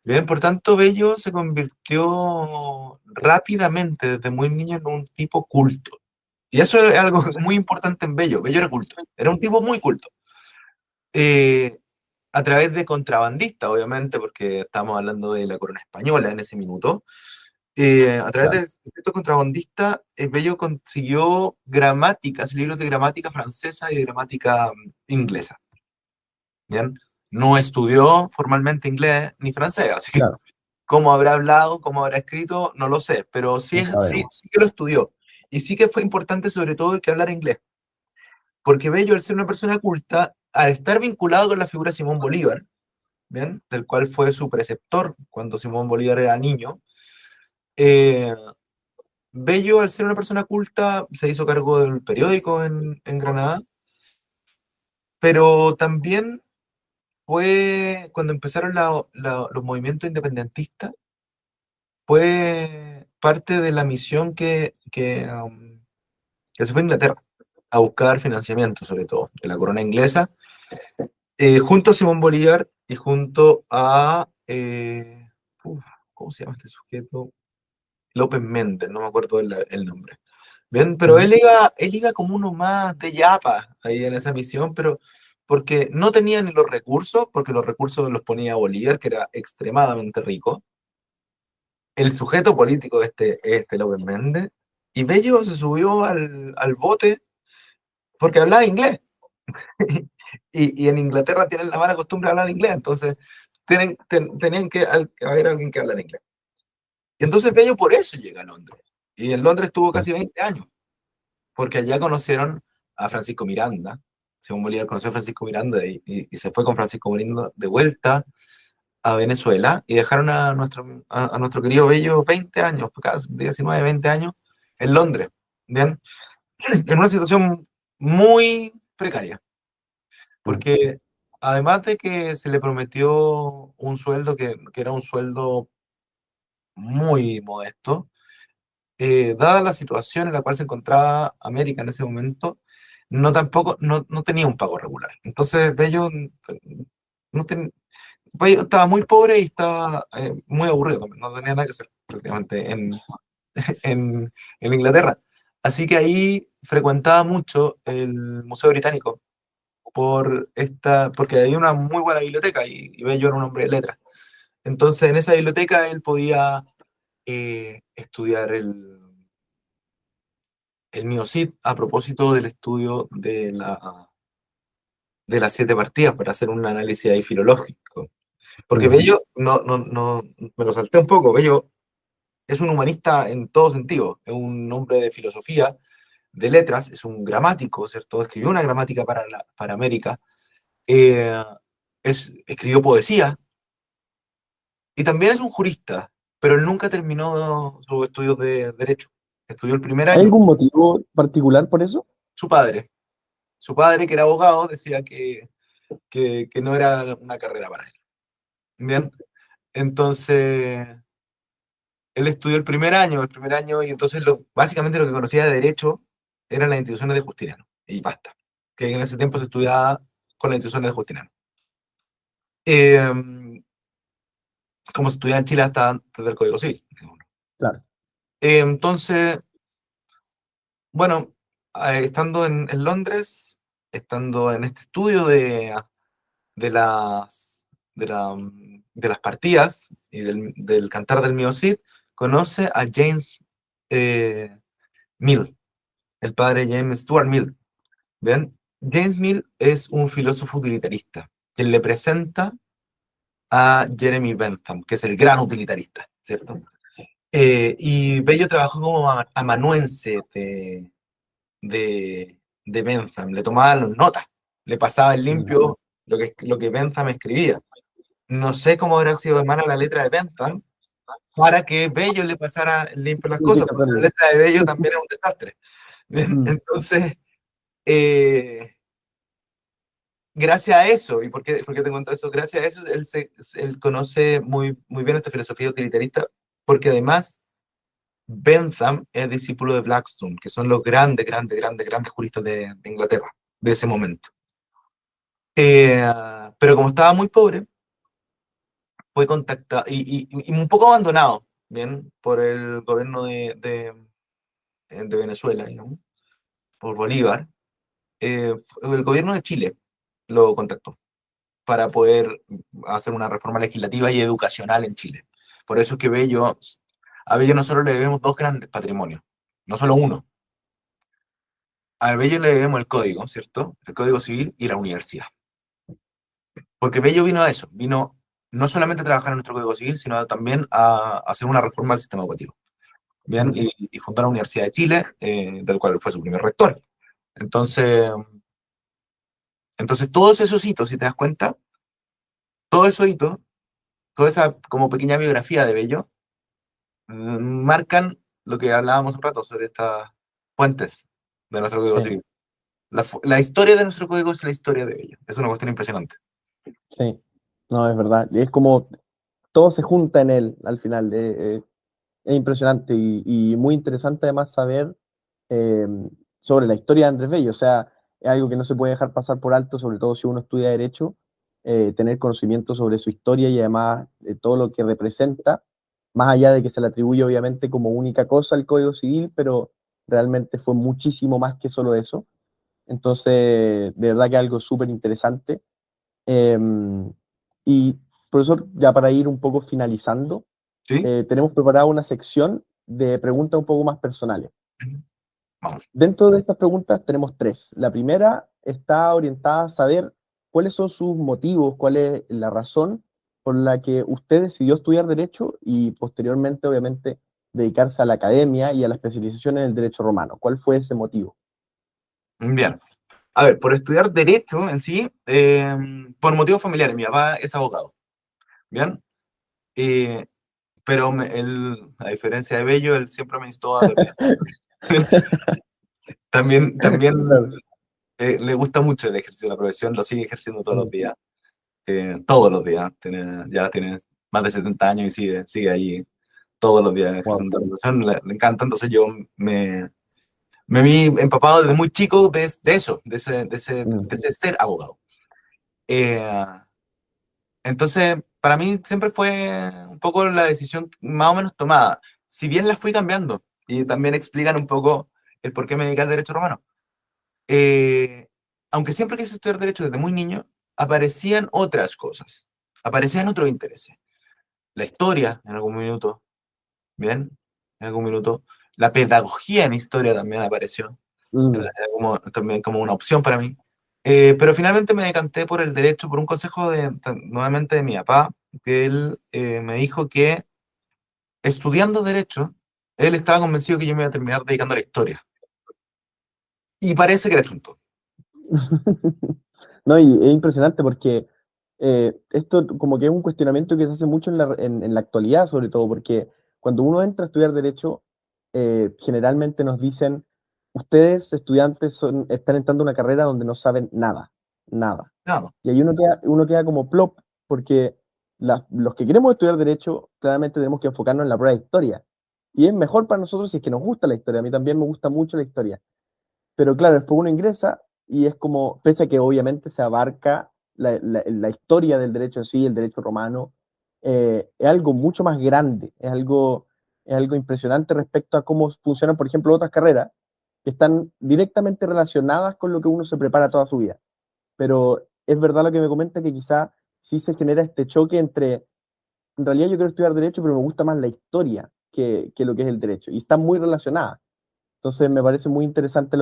Bien, por tanto, Bello se convirtió rápidamente desde muy niño en un tipo culto. Y eso es algo muy importante en Bello. Bello era culto, era un tipo muy culto. Eh, a través de contrabandistas, obviamente, porque estamos hablando de la corona española en ese minuto. A través Claro. de ciertos contrabandistas, Bello consiguió gramáticas, libros de gramática francesa y de gramática inglesa. Bien, no estudió formalmente inglés ni francés, así que Claro, cómo habrá hablado, cómo habrá escrito, no lo sé, pero sí, no sí, sabemos. sí que lo estudió. Y sí que fue importante sobre todo el que hablara inglés, porque Bello, al ser una persona culta, al estar vinculado con la figura de Simón Bolívar, ¿bien? Del cual fue su preceptor cuando Simón Bolívar era niño, eh, Bello, al ser una persona culta, se hizo cargo del periódico en Granada, pero también fue cuando empezaron los movimientos independentistas, fue parte de la misión que se fue a Inglaterra a buscar financiamiento, sobre todo, de la corona inglesa, junto a Simón Bolívar y junto a... ¿cómo se llama este sujeto? López Méndez, no me acuerdo el nombre. Bien, pero Ujú. él iba como uno más de yapa ahí en esa misión, pero porque no tenía ni los recursos, porque los recursos los ponía Bolívar, que era extremadamente rico. El sujeto político este López Méndez, y Bello se subió al bote porque hablaba inglés. Y en Inglaterra tienen la mala costumbre de hablar inglés, entonces tenían que haber alguien que hablara inglés. Y entonces Bello por eso llega a Londres. Y en Londres estuvo casi 20 años, porque allá conocieron a Francisco Miranda. Simón Bolívar conoció a Francisco Miranda y se fue con Francisco Miranda de vuelta a Venezuela y dejaron a nuestro querido Bello 20 años, casi 19, 20 años en Londres, ¿bien? En una situación muy precaria, porque además de que se le prometió un sueldo que era un sueldo muy modesto, dada la situación en la cual se encontraba América en ese momento, no tenía un pago regular. Entonces Bello, no ten- Bello estaba muy pobre y estaba muy aburrido también, no tenía nada que hacer prácticamente en Inglaterra. Así que ahí frecuentaba mucho el Museo Británico porque había una muy buena biblioteca y Bello era un hombre de letras. Entonces en esa biblioteca él podía estudiar el miocid a propósito del estudio de las 7 partidas para hacer un análisis ahí filológico. Porque Ujú. Bello, no, me lo salté un poco, Bello es un humanista en todo sentido, es un hombre de filosofía, de letras, es un gramático, ¿cierto? Escribió una gramática para América, eh, escribió poesía y también es un jurista, pero él nunca terminó sus estudios de derecho. Estudió el primer ¿Hay año. algún motivo particular por eso? Su padre, su padre que era abogado, decía que no era una carrera para él. Bien, entonces él estudió el primer año, y entonces básicamente lo que conocía de derecho eran las instituciones de Justiniano, y basta, que en ese tiempo se estudiaba con las instituciones de Justiniano. Eh, Como se estudiaba en Chile hasta antes del Código Civil. Claro. Entonces, bueno, estando en Londres, estando en este estudio de las, de las partidas y del cantar del Mio Cid, conoce a James eh, Mill, el padre James Stuart Mill. ¿Ven? James Mill es un filósofo utilitarista que le presenta a Jeremy Bentham, que es el gran utilitarista, ¿cierto? Y Bello trabajó como amanuense de Bentham, le tomaba las notas, le pasaba en Mm. limpio lo que Bentham escribía. No sé cómo habrá sido de mala la letra de Bentham para que Bello le pasara en limpio las Tiene cosas, que porque la hacerlo. letra de Bello también es un desastre. Bien, Mm. entonces, eh, gracias a eso, ¿y por qué te cuento eso? Gracias a eso, él conoce muy, muy bien esta filosofía utilitarista, porque además Bentham es discípulo de Blackstone, que son los grandes, grandes, grandes, grandes juristas de Inglaterra de ese momento. Pero como estaba muy pobre, fue contactado y un poco abandonado, ¿bien? Por el gobierno de Venezuela, digamos, por Bolívar. El gobierno de Chile lo contactó para poder hacer una reforma legislativa y educacional en Chile. Por eso es que a Bello nosotros le debemos dos grandes patrimonios, no solo uno. A Bello le debemos el código, ¿cierto? El código civil y la universidad. Porque Bello vino a eso, vino no solamente a trabajar en nuestro código civil, sino también a hacer una reforma al sistema educativo. Bien, Mm. y fundó la Universidad de Chile, del cual fue su primer rector. Entonces, todos esos hitos, si te das cuenta, todos esos hitos, toda esa como pequeña biografía de Bello, marcan lo que hablábamos un rato sobre estas fuentes de nuestro código Sí, civil. La historia de nuestro código es la historia de Bello. Es una cuestión impresionante. sí. No, es verdad. Es como todo se junta en él al final. Es impresionante y muy interesante además saber eh, sobre la historia de Andrés Bello. O sea, es algo que no se puede dejar pasar por alto, sobre todo si uno estudia Derecho, tener conocimiento sobre su historia y además todo lo que representa, más allá de que se le atribuye obviamente como única cosa al Código Civil, pero realmente fue muchísimo más que solo eso. Entonces, de verdad que algo súper interesante. Y, profesor, ya para ir un poco finalizando, ¿Sí? tenemos preparada una sección de preguntas un poco más personales. Vamos. Dentro de estas preguntas tenemos tres. La primera está orientada a saber cuáles son sus motivos, cuál es la razón por la que usted decidió estudiar Derecho y posteriormente, obviamente, dedicarse a la academia y a la especialización en el Derecho Romano. ¿Cuál fue ese motivo? Bien. A ver, por estudiar Derecho en sí, por motivos familiares, mi papá es abogado. Bien. Eh, pero a diferencia de Bello, él siempre me instó a terminar. También Claro. le gusta mucho el ejercicio de la profesión, lo sigue ejerciendo todos los días. Ya tiene más de 70 años y sigue ahí todos los días Wow. ejerciendo la profesión, le encanta, entonces yo me vi empapado desde muy chico de eso, de ese ser abogado. Eh, entonces, para mí siempre fue un poco la decisión más o menos tomada, si bien la fui cambiando, y también explican un poco el por qué me dediqué al derecho romano. Eh, Aunque siempre quise estudiar derecho desde muy niño, aparecían otras cosas, aparecían otros intereses. La historia, en algún minuto, ¿bien? En algún minuto. La pedagogía en historia también apareció, Mm. era también como una opción para mí. Pero finalmente me decanté por el derecho, por un consejo nuevamente de mi papá, que él me dijo que estudiando derecho, él estaba convencido que yo me iba a terminar dedicando a la historia. Y parece que era chunto. No, y es impresionante porque esto como que es un cuestionamiento que se hace mucho en la actualidad, sobre todo, porque cuando uno entra a estudiar Derecho, generalmente nos dicen, ustedes estudiantes están entrando a una carrera donde no saben nada, nada. No, Y ahí uno queda como plop, porque los que queremos estudiar Derecho, claramente tenemos que enfocarnos en la prueba de historia. Y es mejor para nosotros si es que nos gusta la historia. A mí también me gusta mucho la historia. Pero claro, después uno ingresa y es como, pese a que obviamente se abarca la historia del derecho en sí, el derecho romano, es algo mucho más grande, es algo impresionante respecto a cómo funcionan, por ejemplo, otras carreras que están directamente relacionadas con lo que uno se prepara toda su vida. Pero es verdad lo que me comenta que quizá sí se genera este choque entre, en realidad yo quiero estudiar derecho, pero me gusta más la historia que lo que es el derecho, y están muy relacionadas. Entonces me parece muy interesante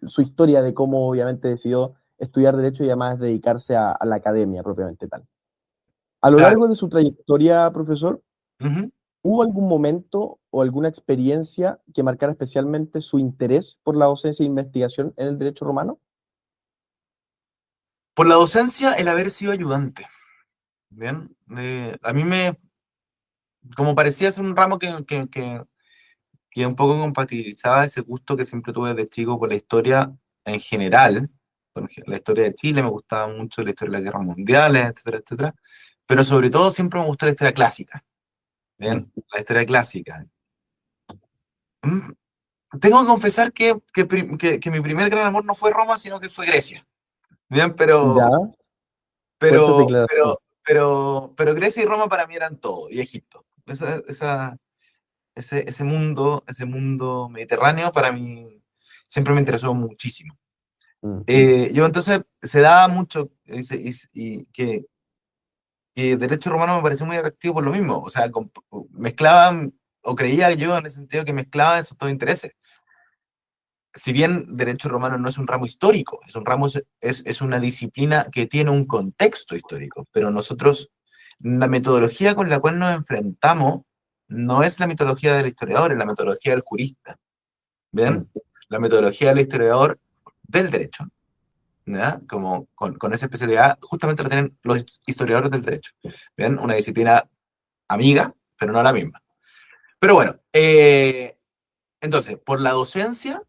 su historia de cómo obviamente decidió estudiar Derecho y además dedicarse a la academia propiamente tal. A lo claro. largo de su trayectoria, profesor, Ujú. ¿hubo algún momento o alguna experiencia que marcara especialmente su interés por la docencia e investigación en el derecho romano? Por la docencia, el haber sido ayudante. Bien, a mí como parecía ser un ramo que un poco compatibilizaba ese gusto que siempre tuve de chico por la historia en general, la historia de Chile, me gustaba mucho la historia de las guerras mundiales, etcétera, etcétera, pero sobre todo siempre me gustó la historia clásica, Mm. ¿bien? La historia clásica. Mm, Tengo que confesar que mi primer gran amor no fue Roma, sino que fue Grecia, ¿bien? Ya, fuertes Pero, declaraciones. pero Grecia y Roma para mí eran todo, y Egipto. Ese mundo mediterráneo para mí siempre me interesó muchísimo. Mm. Yo entonces se daba mucho y que derecho romano me pareció muy atractivo por lo mismo, o sea, mezclaban, o creía yo en ese sentido que mezclaban esos dos intereses. Si bien derecho romano no es un ramo histórico, es una disciplina que tiene un contexto histórico, pero nosotros, la metodología con la cual nos enfrentamos no es la metodología del historiador, es la metodología del jurista. Mm. ¿Bien? La metodología del historiador del derecho, ¿ya? Como con esa especialidad, justamente la tienen los historiadores del derecho, ¿bien? Una disciplina amiga, pero no la misma. Pero bueno, entonces, por la docencia,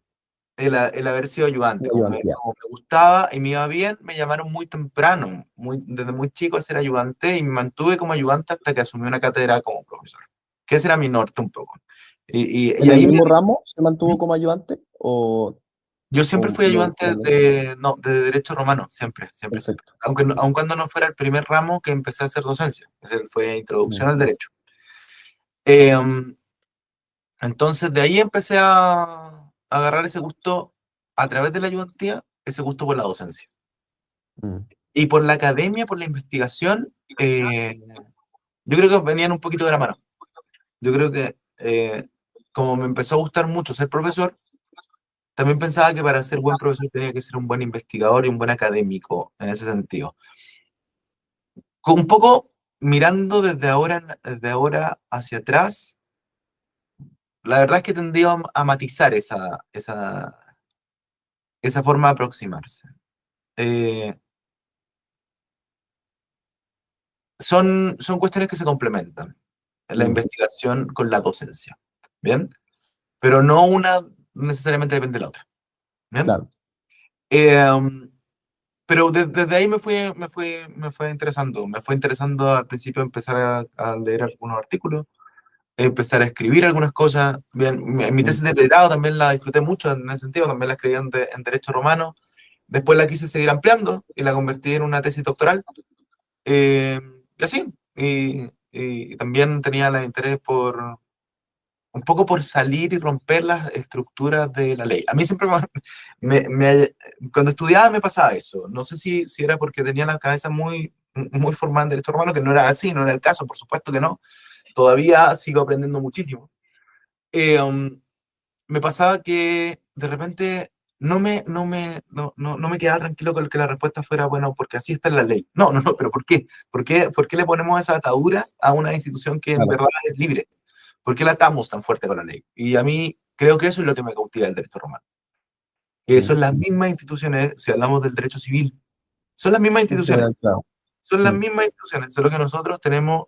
el haber sido ayudante, Muy ayudantía. como me gustaba y me iba bien, me llamaron muy temprano, desde muy chico a ser ayudante y me mantuve como ayudante hasta que asumí una cátedra como profesor, que ese era mi norte un poco. Y ¿En el ahí mismo ramo se mantuvo como ayudante yo siempre o fui lo ayudante cambió? de derecho romano, siempre, siempre, siempre. Perfecto. Aun cuando no fuera el primer ramo que empecé a hacer docencia, ese fue introducción Mm. al derecho. Entonces de ahí empecé a agarrar ese gusto a través de la ayudantía, ese gusto por la docencia. Mm. Y por la academia, por la investigación, yo creo que venían un poquito de la mano. Yo creo que como me empezó a gustar mucho ser profesor, también pensaba que para ser buen profesor tenía que ser un buen investigador y un buen académico en ese sentido. Con un poco mirando desde ahora hacia atrás, la verdad es que tendía a matizar esa forma de aproximarse. Eh, son cuestiones que se complementan, la Mm. investigación con la docencia, ¿bien? Pero no una necesariamente depende de la otra, ¿bien? Claro. Eh, pero desde ahí me fue interesando. Me fue interesando al principio empezar a leer algunos artículos, empezar a escribir algunas cosas. Bien, mi Mm. tesis de pregrado también la disfruté mucho en ese sentido, también la escribí en Derecho Romano. Después la quise seguir ampliando y la convertí en una tesis doctoral. Eh, y así. Y también tenía el interés por un poco por salir y romper las estructuras de la ley. A mí siempre cuando estudiaba me pasaba eso. No sé si era porque tenía la cabeza muy formada en derecho romano, que no era así, no era el caso, por supuesto que no. Todavía sigo aprendiendo muchísimo. Um, Me pasaba que de repente no me quedaba tranquilo con que la respuesta fuera, bueno, porque así está en la ley. No, pero ¿por qué? ¿Por qué le ponemos esas ataduras a una institución que en Claro. verdad es libre? ¿Por qué la atamos tan fuerte con la ley? Y a mí creo que eso es lo que me cautiva del derecho romano. Que Mm. son las mismas instituciones, si hablamos del derecho civil, son las mismas En instituciones, general, claro. son las Mm. mismas instituciones, solo que nosotros tenemos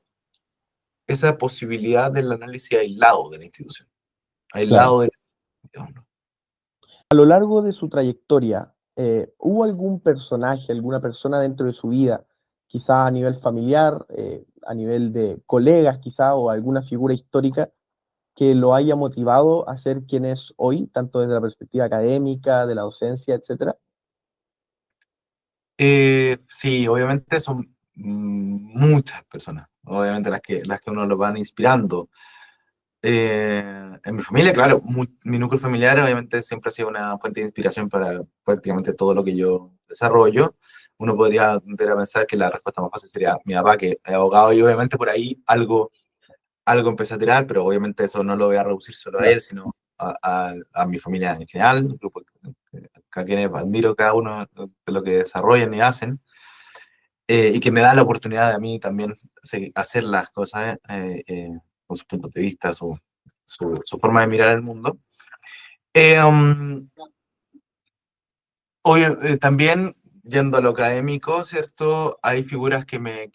esa posibilidad del análisis aislado de la institución, Claro. aislado de... A lo largo de su trayectoria, ¿hubo algún personaje, alguna persona dentro de su vida, quizá a nivel familiar, a nivel de colegas, quizá, o alguna figura histórica, que lo haya motivado a ser quien es hoy, tanto desde la perspectiva académica, de la docencia, etcétera? Sí, obviamente son muchas personas, obviamente las que uno lo van inspirando. En mi familia, claro, mi núcleo familiar obviamente siempre ha sido una fuente de inspiración para prácticamente todo lo que yo desarrollo. Uno podría tender a pensar que la respuesta más fácil sería mi papá, que es abogado, y obviamente por ahí algo empecé a tirar, pero obviamente eso no lo voy a reducir solo a Claro. él, sino a mi familia en general, un grupo a quienes admiro cada uno de lo que desarrollan y hacen, y que me da la oportunidad de a mí también hacer las cosas con sus puntos de vista, su forma de mirar el mundo. También, yendo a lo académico, ¿cierto? Hay figuras que me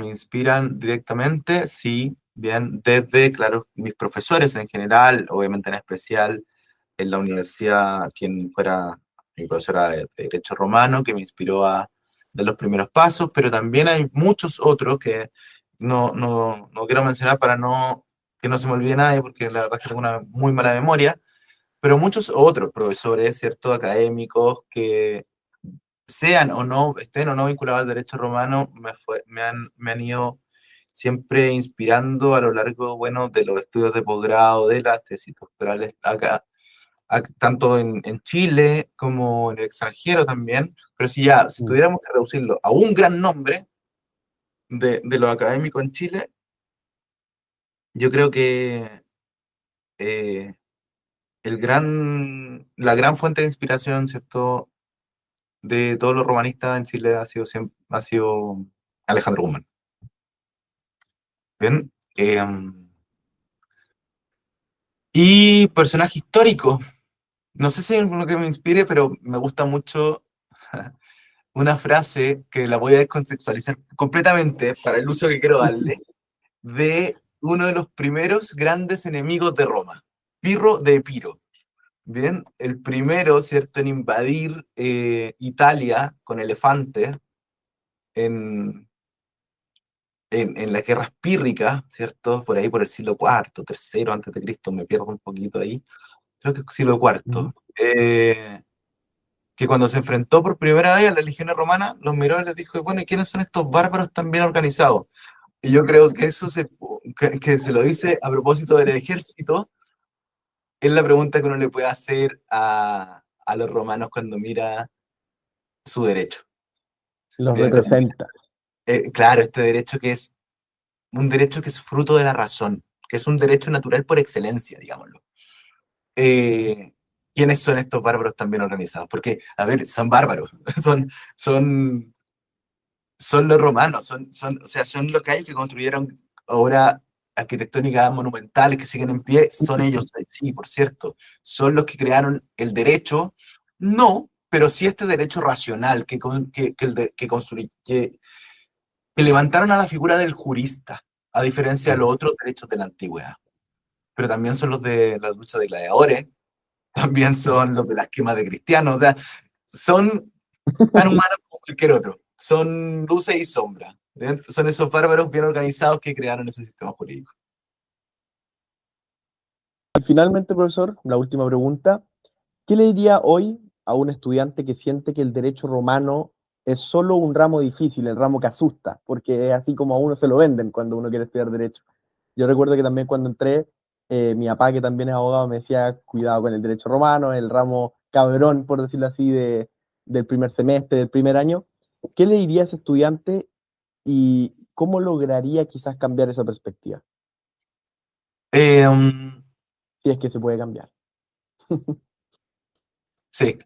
inspiran directamente, sí, bien, desde, claro, mis profesores en general, obviamente en especial en la universidad, quien fuera mi profesora de Derecho Romano, que me inspiró a dar los primeros pasos, pero también hay muchos otros que no quiero mencionar para que no se me olvide nadie, porque la verdad es que tengo una muy mala memoria, pero muchos otros profesores, ¿cierto?, académicos que estén o no vinculados al derecho romano, me han ido siempre inspirando a lo largo, bueno, de los estudios de posgrado, de las tesis doctorales acá, tanto en Chile como en el extranjero también, pero si Mm. tuviéramos que reducirlo a un gran nombre de lo académico en Chile, yo creo que eh, la gran fuente de inspiración, ¿cierto?, de todos los romanistas en Chile ha sido Alejandro Guzmán. Bien. Y personaje histórico. No sé si es lo que me inspire, pero me gusta mucho una frase que la voy a descontextualizar completamente para el uso que quiero darle, de uno de los primeros grandes enemigos de Roma, Pirro de Epiro. Bien, el primero, ¿cierto?, en invadir Italia con elefantes en las guerras pírricas, ¿cierto? Por ahí por el siglo IV, tercero antes de Cristo, me pierdo un poquito ahí, creo que siglo Ujú. IV, que cuando se enfrentó por primera vez a las legiones romanas, los miró y les dijo, bueno, ¿y quiénes son estos bárbaros tan bien organizados? Y yo creo que eso que se lo dice a propósito del ejército, es la pregunta que uno le puede hacer a los romanos cuando mira su derecho. Los Bien, cuando mira, representa. claro, este derecho que es un derecho que es fruto de la razón, que es un derecho natural por excelencia, digámoslo. ¿Quiénes son estos bárbaros tan bien organizados? Porque, a ver, son bárbaros, son, son, son los romanos, o sea, son los que hay que construyeron obras arquitectónicas monumentales que siguen en pie, son ellos, sí, por cierto, son los que crearon el derecho, no, pero sí este derecho racional que levantaron a la figura del jurista, a diferencia de los otros derechos de la antigüedad. Pero también son los de la lucha de gladiadores, también son los de las quemas de cristianos, o sea, son tan humanos como cualquier otro, son luces y sombras, ¿bien? Son esos bárbaros bien organizados que crearon ese sistema jurídico. Finalmente, profesor, la última pregunta. ¿Qué le diría hoy a un estudiante que siente que el derecho romano es solo un ramo difícil, el ramo que asusta? Porque es así como a uno se lo venden cuando uno quiere estudiar derecho. Yo recuerdo que también cuando entré, mi papá, que también es abogado, me decía, cuidado con el derecho romano, el ramo cabrón, por decirlo así, del primer semestre, del primer año. ¿Qué le diría a ese estudiante y cómo lograría quizás cambiar esa perspectiva? Eh, Si es que se puede cambiar. sí.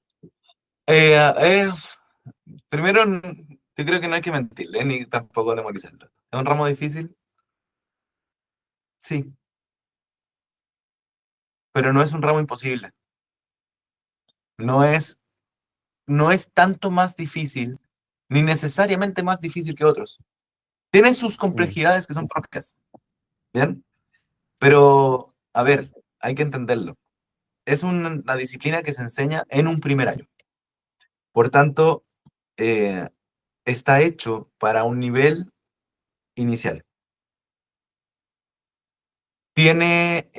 Eh, eh, Primero, yo creo que no hay que mentirle, ni tampoco demonizarlo. ¿Es un ramo difícil? Sí, pero no es un ramo imposible. No es, no es tanto más difícil, ni necesariamente más difícil que otros. Tiene sus Mm. complejidades que son propias, ¿bien? Pero, a ver, hay que entenderlo. Es una disciplina que se enseña en un primer año. Por tanto, eh, está hecho para un nivel inicial. Tiene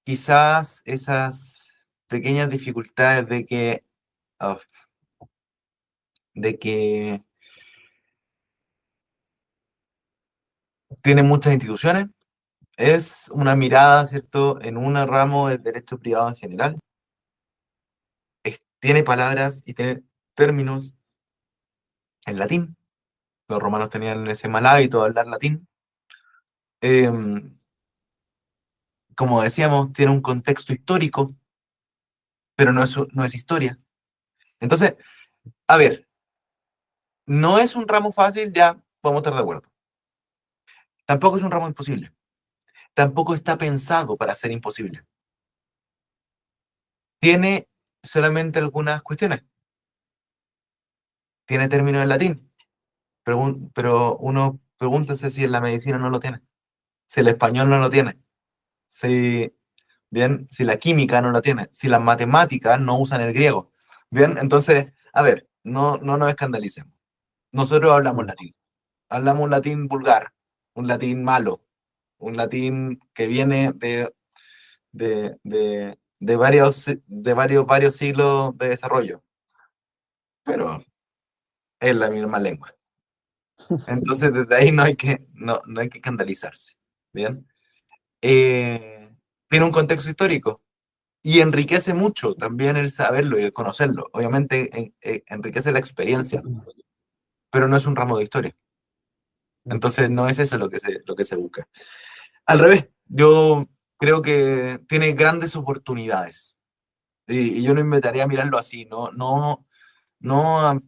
quizás esas pequeñas dificultades ah, de que tiene muchas instituciones. Es una mirada, ¿cierto?, en un ramo del derecho privado en general. Tiene palabras y tiene términos en latín. Los romanos tenían ese mal hábito de hablar latín. Em, Como decíamos, tiene un contexto histórico, pero no es historia. Entonces, a ver, no es un ramo fácil, ya podemos estar de acuerdo. Tampoco es un ramo imposible. Tampoco está pensado para ser imposible. Tiene solamente algunas cuestiones. Tiene términos en latín, pero uno pregúntese si en la medicina no lo tiene, si el español no lo tiene, si, bien, si la química no lo tiene, si las matemáticas no usan el griego. Bien, entonces, a ver, no nos escandalicemos. Nosotros Mm. hablamos un latín vulgar, un latín malo, un latín que viene varios siglos de desarrollo, pero es la misma lengua. Entonces, desde ahí no hay que escandalizarse. ¿Bien? Tiene un contexto histórico y enriquece mucho también el saberlo y el conocerlo. Obviamente, enriquece la experiencia, pero no es un ramo de historia. Mm. Entonces, no es eso lo que se busca. Al revés, yo creo que tiene grandes oportunidades. Y yo no invitaría a mirarlo así, no a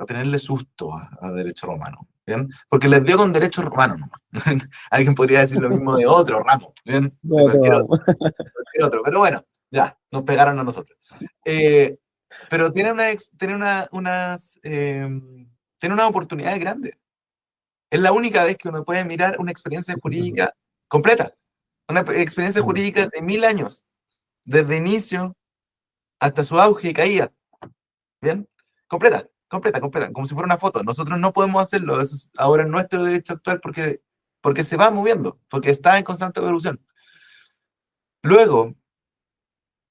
tenerle susto a derecho romano, ¿bien? Porque les dio con derecho romano nomás. Alguien podría decir lo mismo de otro ramo, ¿bien? De No, te vamos. cualquier otro, pero bueno, ya, nos pegaron a nosotros. Pero tiene unas oportunidades grandes. Es la única vez que uno puede mirar una experiencia jurídica completa, una experiencia Mm. jurídica de 1000 años, desde inicio hasta su auge y caída. ¿Bien? Completa, completa, completa, como si fuera una foto. Nosotros no podemos hacerlo, eso es ahora nuestro derecho actual porque se va moviendo, porque está en constante evolución. Luego,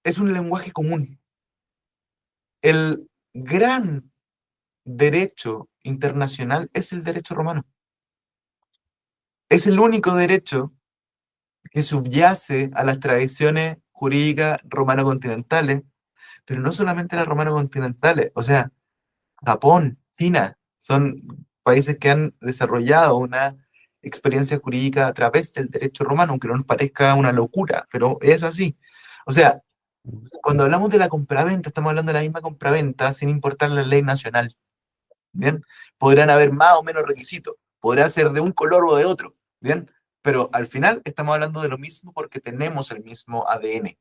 es un lenguaje común. El gran derecho internacional es el derecho romano. es el único derecho que subyace a las tradiciones jurídicas romano-continentales, pero no solamente las romano-continentales, o sea, Japón, China, son países que han desarrollado una experiencia jurídica a través del derecho romano, aunque no nos parezca una locura, pero es así. O sea, cuando hablamos de la compraventa, estamos hablando de la misma compraventa sin importar la ley nacional. ¿Bien? Podrán haber más o menos requisitos, podrá ser de un color o de otro, ¿bien? Pero al final estamos hablando de lo mismo porque tenemos el mismo ADN.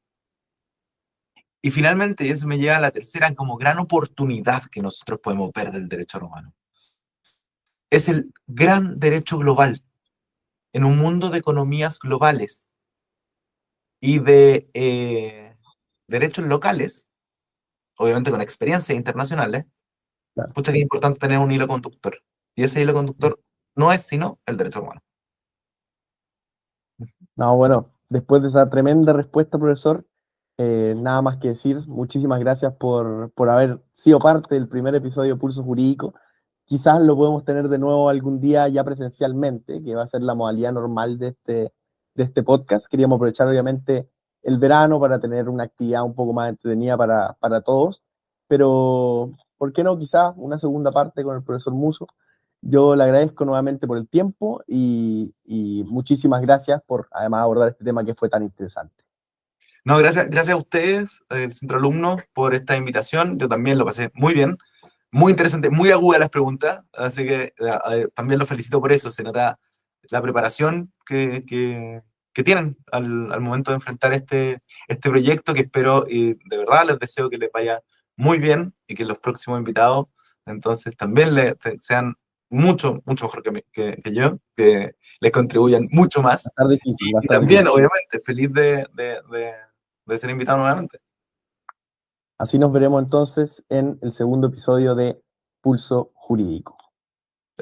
Y finalmente, y eso me lleva a la tercera como gran oportunidad que nosotros podemos ver del derecho romano. Es el gran derecho global. En un mundo de economías globales y de derechos locales, obviamente con experiencias internacionales, Claro. pucha que es importante tener un hilo conductor. Y ese hilo conductor no es sino el derecho romano. No, bueno, después de esa tremenda respuesta, profesor, nada más que decir. Muchísimas gracias por haber sido parte del primer episodio de Pulso Jurídico. Quizás lo podemos tener de nuevo algún día ya presencialmente, que va a ser la modalidad normal de este podcast. Queríamos aprovechar obviamente el verano para tener una actividad un poco más entretenida para todos, pero ¿por qué no quizás una segunda parte con el profesor Muso? Yo le agradezco nuevamente por el tiempo y muchísimas gracias por además abordar este tema que fue tan interesante. No, gracias a ustedes, el Centro Alumno, por esta invitación. Yo también lo pasé muy bien, muy interesante, muy agudas las preguntas, así que también los felicito por eso. Se nota la preparación que tienen al momento de enfrentar este proyecto, que espero y de verdad les deseo que les vaya muy bien y que los próximos invitados entonces también sean mucho mejor que yo, que les contribuyan mucho Va a más. estar difícil, va a Y estar también, difícil. obviamente, feliz de ser invitado nuevamente. Así nos veremos entonces en el segundo episodio de Pulso Jurídico.